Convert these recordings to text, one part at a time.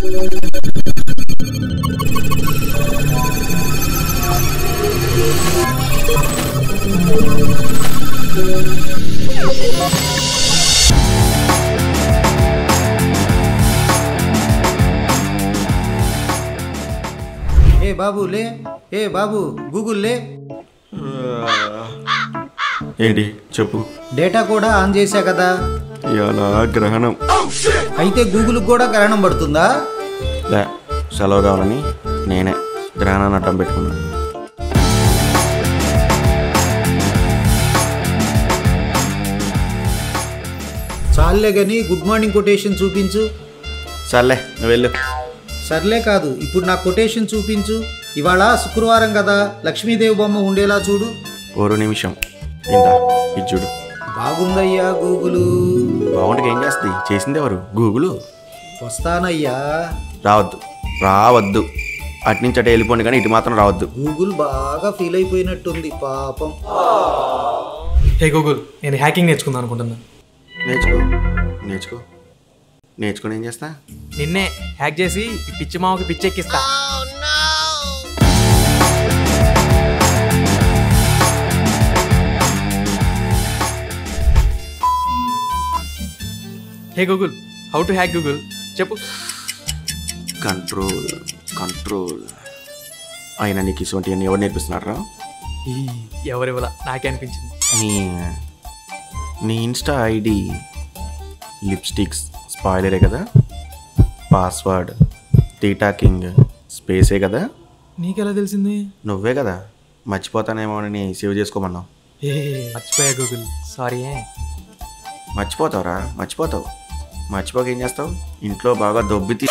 ఏ బాబు లే, ఏ బాబు గూగుల్ లే. ఏంటి చెప్పు. డేటా కూడా ఆన్ చేశా కదా. ఇలా గ్రహణం అయితే గూగుల్ కూడా గ్రహణం పడుతుందా? లే, సెలవు కావాలని నేనే గ్రహణాన్ని అడ్డం పెట్టుకున్నా. చాలే కానీ గుడ్ మార్నింగ్ కొటేషన్ చూపించు. సర్లే నువ్వు వెళ్ళు. సర్లే కాదు, ఇప్పుడు నా కొటేషన్ చూపించు. ఇవాళ శుక్రవారం కదా, లక్ష్మీదేవి బొమ్మ ఉండేలా చూడు. ఓరో నిమిషం. ఇందా ఇది చూడు. బాగుందయ్యా గూగులు. బాగుంటే ఏం చేస్తుంది? చేసింది ఎవరు? గూగుల్. వస్తానయ్యా. రావద్దు రావద్దు, అటు నుంచి అటు వెళ్ళిపోండి, కానీ ఇటు మాత్రం రావద్దు. గూగుల్ బాగా ఫీల్ అయిపోయినట్టుంది పాపం. హే గూగుల్, నేను హ్యాకింగ్ నేర్చుకుందాం అనుకుంటున్నా. నేర్చుకో నేర్చుకో నేర్చుకొని ఏం చేస్తా? నిన్నే హ్యాక్ చేసి ఈ పిచ్చి మామకి పిచ్చెక్కిస్తా. Hey Google, how to hack Google చెప్పు. Control control. అయినా నీకు ఇటువంటివన్నీ ఎవరు నేర్పిస్తున్నారా? ఎవరివలా నాకే అనిపించింది. నీ ఇన్స్టా ఐడి లిప్స్టిక్స్ స్పాయిలరే కదా, పాస్వర్డ్ టీటా కింగ్ స్పేసే కదా. నీకెలా తెలిసింది? నువ్వే కదా మర్చిపోతానేమో అని సేవ్ చేసుకోమన్నావు. మర్చిపోయా గూగుల్, సారీ. మర్చిపోతావురా, మర్చిపోతావు. మర్చిపోక ఏం చేస్తావు? ఇంట్లో బాగా దొబ్బితి.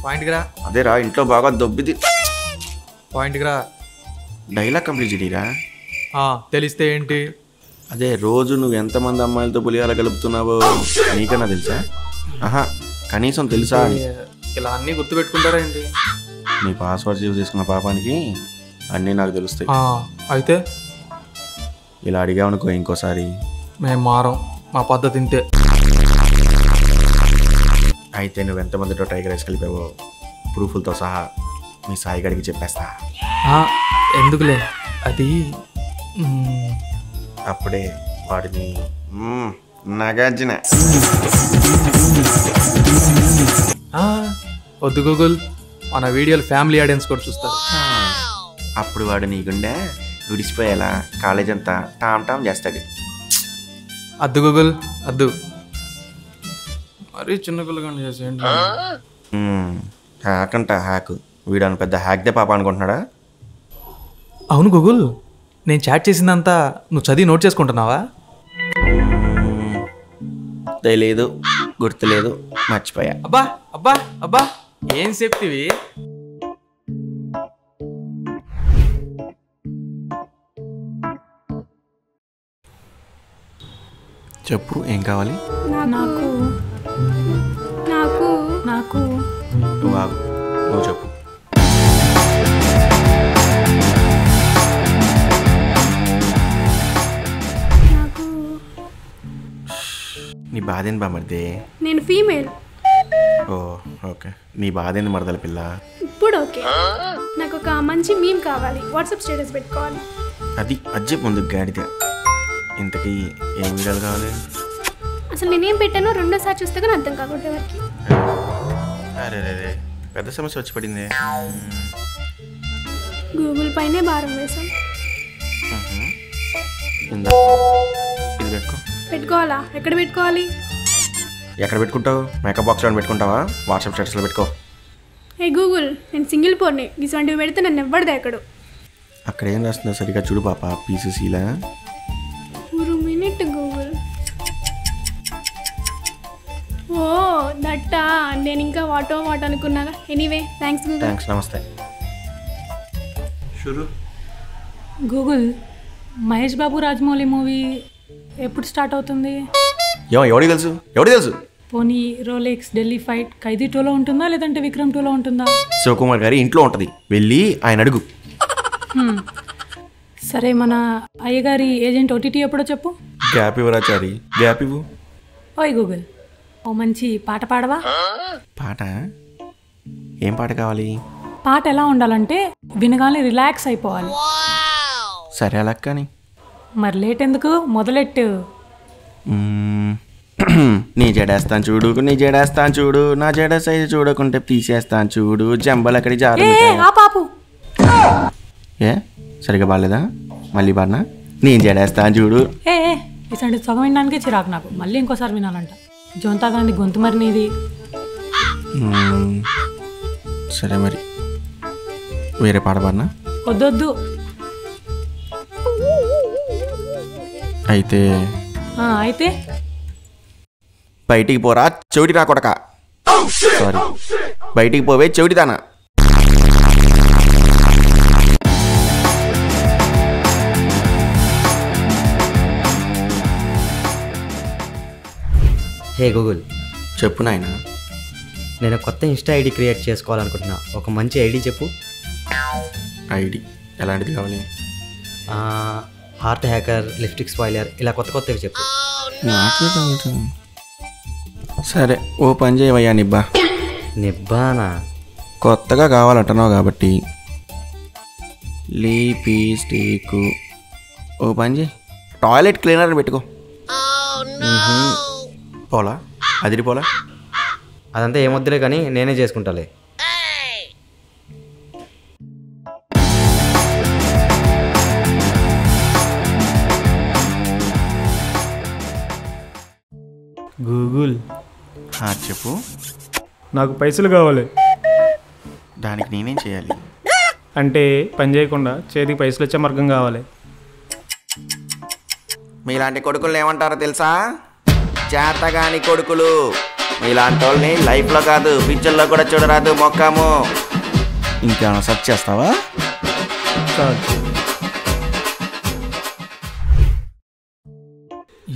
పాయింట్కి రా. అదేరా, ఇంట్లో బాగా దొబ్బితి. పాయింట్కి రా. డైలాగ్ కంప్లీట్ చేయరా. తెలిస్తే ఏంటి? అదే, రోజు నువ్వు ఎంతమంది అమ్మాయిలతో పులిహార కలుపుతున్నావో నీకన్నా తెలుసా? ఆహా, కనీసం తెలుసా? ఇలా అన్నీ గుర్తుపెట్టుకుంటారా ఏంటి? నీ పాస్వర్డ్ యూజ్ చేసుకున్న పాపానికి అన్నీ నాకు తెలుస్తాయి. అయితే ఇలా అడిగావనుకో ఇంకోసారి. మేము మారం, మా పద్ధతి ఇంతే. అయితే నువ్వు ఎంతమందితో టైగర్ రైస్ కలిపావో ప్రూఫ్లతో సహా మీ సాయి గడికి చెప్పేస్తా. ఎందుకులే, అది అప్పుడే వాడిని నాగార్జున. వద్దు గూగుల్, మన వీడియోలు ఫ్యామిలీ ఆడియన్స్ కూడా చూస్తారు. అప్పుడు వాడు నీకుండే విడిచిపోయేలా కాలేజ్ అంతా టామ్ టామ్ చేస్తాడు. అద్దు గూగుల్ అద్దు, మరీ చిన్న పిల్లగాని చేసేయండి. హ్యాక్ అంట హ్యాక్. వీడని పెద్ద హ్యాక్దే పాప అనుకుంటున్నాడా? అవును గూగుల్, నేను చాట్ చేసిందంతా నువ్వు చదివి నోట్ చేసుకుంటున్నావా? తెలియదు, గుర్తులేదు, మర్చిపోయా. అబ్బా అబ్బా అబ్బా, ఏం చెప్తివి? చెప్పు, ఏం కావాలి? నాకు నాకు నాకు నువ్వు చెప్పు. నీ బాధ ఏంటి బామర్దే? నేను ఫీమేల్. ఓ ఓకే, నీ బాధ ఏంటి మరదల పిల్ల? ఇప్పుడు ఓకే. నాకు ఒక మంచి మీమ్ కావాలి, వాట్సాప్ స్టేటస్ పెట్టుకోవాలి. అది అజ్జెప్ ముందు గాడిద. ఇంతకీ ఏం వీడియోలు కావాలి? అసలు నేనేం పెట్టానో రెండోసారి చూస్తే కానీ అర్థం కాకుండా వరకు. అరే రే, పెద్ద సమస్య వచ్చి పడింది. గూగుల్ పైనే భారం వేసాం. ఇందా ఇది పెట్టుకో. పెట్టుకోవాలా? ఎక్కడ పెట్టుకోవాలి? ఎక్కడ పెట్టుకుంటావు? మేకప్ బాక్స్లో పెట్టుకుంటావా? వాట్సాప్ స్టేటస్లో పెట్టుకో. ఏ గూగుల్, నేను సింగిల్ పోర్ని, ఇటువంటివి పెడితే నన్ను ఎవ్వడదా ఎక్కడు. అక్కడ ఏం రాస్తుందో సరిగ్గా చూడు పాప. పీసీసీలా ఒక మినిట్ గూగుల్. ఓ దట్టా, నేను ఇంకా వాటో అనుకున్నాగా. Anyway thanks Google. థ్యాంక్స్, నమస్తే. షురు. గూగుల్, మహేష్ బాబు రాజమౌళి మూవీ ఎప్పుడు స్టార్ట్ అవుతుంది? ఎవడికి తెలుసు? పోనీ రోలెక్స్ ఢిల్లీ ఫైట్ ఖైదీ 2లో ఉంటుందా, లేదంటే విక్రమ్ 2లో ఉంటుందా? శివకుమార్ గారి ఇంట్లో ఉంటుంది, వెళ్ళి ఆయన అడుగు. సరే, మన అయ్యగారి ఏజెంట్ ఓటీటీ ఎప్పుడో చెప్పు. గ్యాప్ ఇవ్వరాచారి, గ్యాప్ ఇవ్వు. ఓయ్ గూగుల్, ఓ మంచి పాట పాడవా? పాట ఏం పాట కావాలి? పాట ఎలా ఉండాలంటే వినగానే రిలాక్స్ అయిపోవాలి. సరే అలా కానీ. మరి లేట్ ఎందుకు, మొదలెట్టు. నీ జడేస్తాను చూడు, నీ జడేస్తాను చూడు, నా జడ సైజు చూడకుంటే తీసేస్తాను చూడు, జంబలు అక్కడి జారు. ఆ పాపు ఏ సరిగా బాగాలేదా? మళ్ళీ బాగా నేను జడేస్తాను చూడు. ఇసంటి సగం వినడానికే చిరాకు నాకు, మళ్ళీ ఇంకోసారి వినాలంట. జోంతా గాంధీ గొంతు మరి నీది. సరే మరి వేరే పాట పాడినా? వద్దొద్దు. అయితే అయితే బయటికి పోరా చెవిటి నా కొడక. సారీ, బయటికి పోవే చెవిటిదానా. హే గూగుల్, చెప్పు నాయన. నేను కొత్త ఇన్స్టా ఐడి క్రియేట్ చేసుకోవాలనుకుంటున్నా. ఒక మంచి ఐడి చెప్పు. ఐడి ఎలాంటిది కావాలి? హార్ట్ హ్యాకర్, లిప్స్టిక్ స్పాయిలర్, ఇలా కొత్త కొత్తవి చెప్పు. సరే ఓ పని చేయవయ్యా నిబ్బా. నిబ్బానా? కొత్తగా కావాలంటున్నావు కాబట్టి లిప్స్టిక్. ఓ పని చేయి, టాయిలెట్ క్లీనర్ పెట్టుకో. పోలా అదిరి పోలా. అదంతా ఏమొద్దులే కానీ నేనే చేసుకుంటాలే. గూగుల్, చెప్పు. నాకు పైసలు కావాలి. దానికి నేనేం చేయాలి? అంటే పని చేయకుండా చేతికి పైసలు వచ్చే మార్గం కావాలి. మీలాంటి కొడుకులు ఏమంటారో తెలుసా? చేతగాని కొడుకులు. మీలాంటి వాళ్ళని లైఫ్లో కాదు పిక్చర్లో కూడా చూడరాదు మొక్కము. ఇంకేమైనా సెర్చ్ చేస్తావా?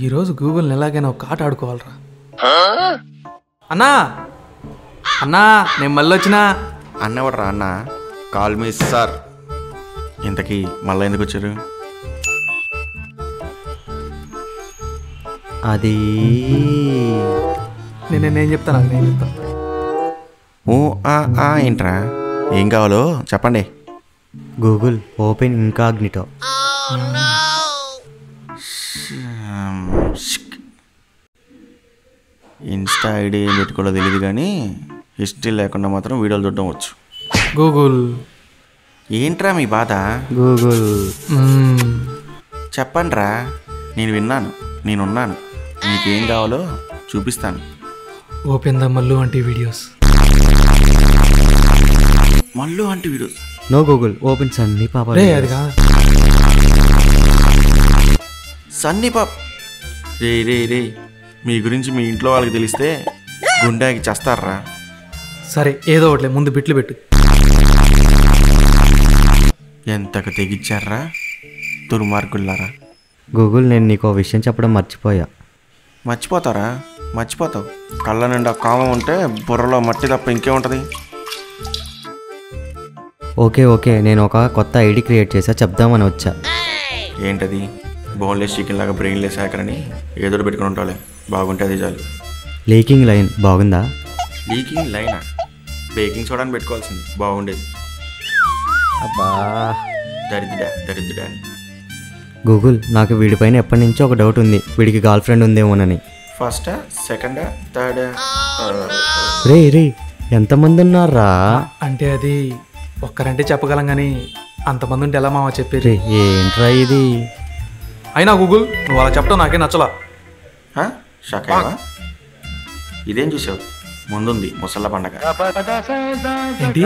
ఈరోజు గూగుల్ని ఎలాగైనా ఒక ఆట ఆడుకోవాలరా. అన్నా అన్నా, నేను మళ్ళీ వచ్చినా. అన్నవడరా అన్న, కాల్ మీ సార్. ఇంతకీ మళ్ళీ ఎందుకు వచ్చారు? అది నేను చెప్తాను, నేను చెప్తాను. ఏంట్రా, ఏం కావాలో చెప్పండి. Google open incognito. Insta ID ఏం పెట్టుకోవాలో తెలియదు కానీ హిస్టరీ లేకుండా మాత్రం వీడియోలు చూడడం వచ్చు. గూగుల్. ఏంట్రా మీ బాధ? గూగుల్ చెప్పండిరా, నేను విన్నాను, నేనున్నాను, మీకేం కావాలో చూపిస్తాను. ఓపెన్ ద మల్లు అంటే వీడియోస్. మల్లు అంటే videos? No Google, open Sunny పాప. అది కాదు. సన్నీ పాప్. రే మీ గురించి మీ ఇంట్లో వాళ్ళకి తెలిస్తే గుండెకి చేస్తారా? సరే ఏదో ఒకట్లే, ముందు బిట్లు పెట్టు. ఎంతకు తెగిచ్చారా దుర్మార్గుల్లారా. గూగుల్, నేను నీకు ఓ విషయం చెప్పడం మర్చిపోయా. మర్చిపోతారా? మర్చిపోతావు. కళ్ళ నిండా కామం ఉంటే బుర్రలో మట్టి తప్ప ఇంకేముంటుంది? ఓకే, నేను ఒక కొత్త ఐడి క్రియేట్ చేసా, చెప్దామని వచ్చా. ఏంటది? బోన్లెస్ చికెన్ లాగా బ్రెయిన్లెస్ హ్యాకర్ అని ఏదో పెట్టుకుని ఉంటాలే, బాగుంటే అది చాలు. లీకింగ్ లైన్ బాగుందా? లీకింగ్ లైనా? బేకింగ్ సోడాని పెట్టుకోవాల్సింది, బాగుండేది. అబ్బా, దరిద్రుడా అని. గూగుల్, నాకు వీడిపైన ఎప్పటి నుంచో ఒక డౌట్ ఉంది. వీడికి గర్ల్ ఫ్రెండ్ ఉందేమోనని. ఫస్టా, సెకండా, థర్డా? రే ఎంతమంది ఉన్నారా? అంటే అది ఒక్కరంటే చెప్పగలం కానీ అంతమంది ఉంటే ఎలా మామ చెప్పేది? ఏంట్రా ఇది? అయినా గూగుల్, నువ్వు అలా చెప్పడం నాకే నచ్చలా. షాక్ అయ్యావా? ఇదేం చూసావు? ముందుంది ముసళ్ళ పండగ. ఏంటి?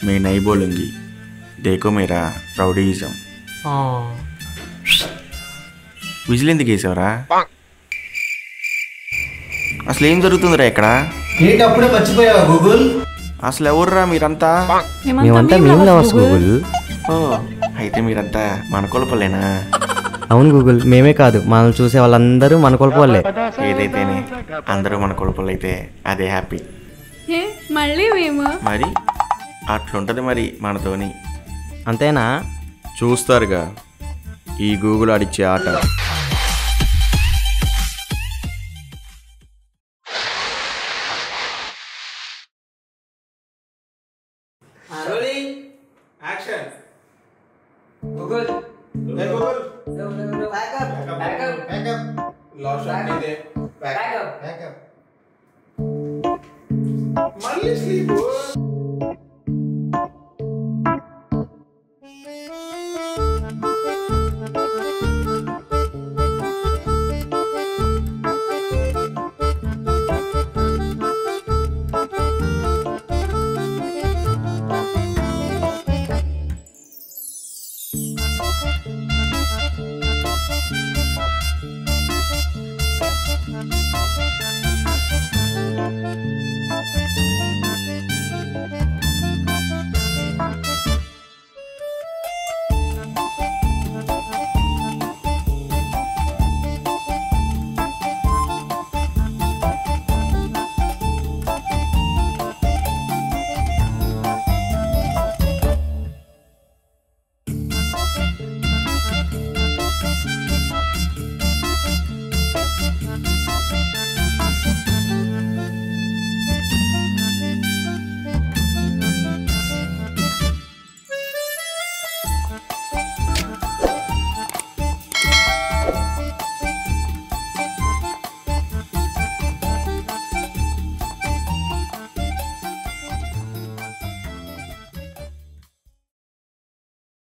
మీ నైబోలుంగి దేకో మీరా రౌడీయిజం. విజిల్ ఎందుకు వేసావురా? అసలు ఏం జరుగుతుందిరా ఇక్కడ? ఏంటి అప్పుడే మర్చిపోయావా గూగుల్? అసలు ఎవర్రా మీరంతా? మేమంతా మేము లవర్స్ గూగుల్. అయితే మీరంతా మన కొలపలేనా? అవును గూగుల్, మేమే కాదు, మనల్ని చూసే వాళ్ళందరూ మన కొలపలే. ఏదైతేనే అందరూ మన కొలపలు అయితే అదే హ్యాపీ. మళ్ళీ మేము మరి అట్లుంటది మరి మనతోని. అంతేనా? చూస్తారుగా ఈ గూగుల్ ఆడిచ్చే ఆట. మళ్ళీ స్లీప్